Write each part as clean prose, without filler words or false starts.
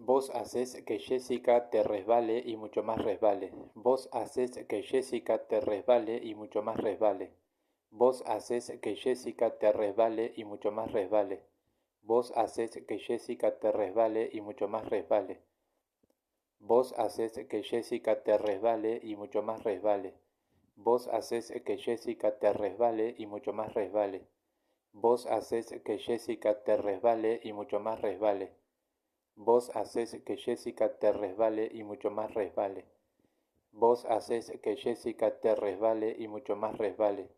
Vos haces que Jessica te resbale y mucho más resbale. Vos haces que Jessica te resbale y mucho más resbale. Vos haces que Jessica te resbale y mucho más resbale. Vos haces que Jessica te resbale y mucho más resbale. Vos haces que Jessica te resbale y mucho más resbale. Vos haces que Jessica te resbale y mucho más resbale. Vos haces que Jessica te resbale y mucho más resbale. Vos haces que Jessica te resbale y mucho más resbale. Vos haces que Jessica te resbale y mucho más resbale.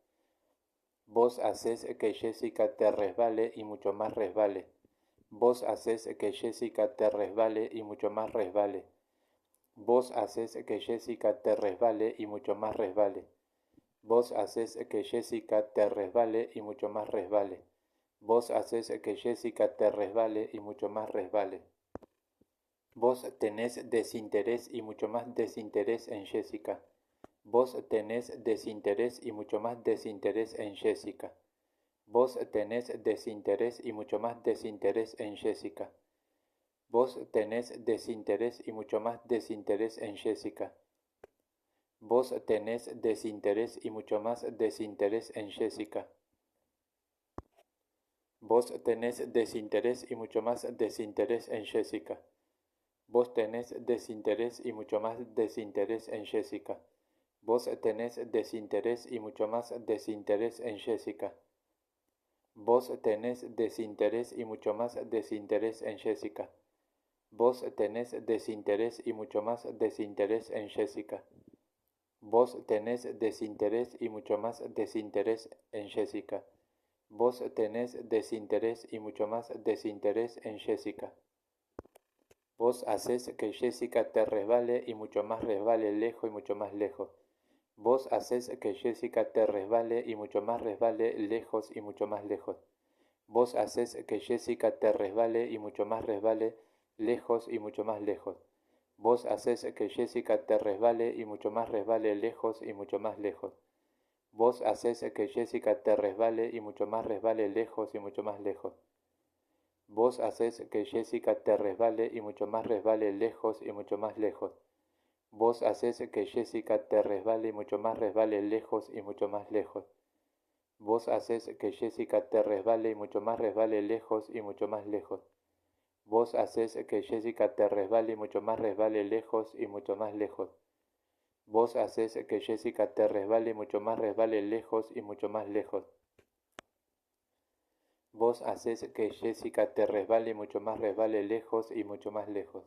Vos haces que Jessica te resbale y mucho más resbale. Vos haces que Jessica te resbale y mucho más resbale. Vos haces que Jessica te resbale y mucho más resbale. Vos haces que Jessica te resbale y mucho más resbale. Vos haces que Jessica te resbale y mucho más resbale. Vos tenés desinterés y mucho más desinterés en Jessica. Vos tenés desinterés y mucho más desinterés en Jessica. Vos tenés desinterés y mucho más desinterés en Jessica. Vos tenés desinterés y mucho más desinterés en Jessica. Vos tenés desinterés y mucho más desinterés en Jessica. Vos tenés desinterés y mucho más desinterés en Jessica. Vos tenés desinterés y mucho más desinterés en Jessica. Vos tenés desinterés y mucho más desinterés en Jessica. Vos tenés desinterés y mucho más desinterés en Jessica. Vos tenés desinterés y mucho más desinterés en Jessica. Vos tenés desinterés y mucho más desinterés en Jessica. Vos tenés desinterés y mucho más desinterés en Jessica. Vos haces que Jessica te resbale y mucho más resbale lejos y mucho más lejos. Vos haces que Jessica te resbale y mucho más resbale lejos y mucho más lejos. Vos haces que Jessica te resbale y mucho más resbale lejos y mucho más lejos. Vos haces que Jessica te resbale y mucho más resbale lejos y mucho más lejos. Vos haces que Jessica te resbale y mucho más resbale lejos y mucho más lejos. Vos haces que Jessica te resbale y mucho más resbale lejos y mucho más lejos. Vos haces que Jessica te resbale y mucho más resbale lejos y mucho más lejos. Vos haces que Jessica te resbale y mucho más resbale lejos y mucho más lejos. Vos haces que Jessica te resbale y mucho más resbale lejos y mucho más lejos. Vos haces que Jessica te resbale y mucho más resbale lejos y mucho más lejos. Vos haces que Jessica te resbale y mucho más resbale lejos y mucho más lejos.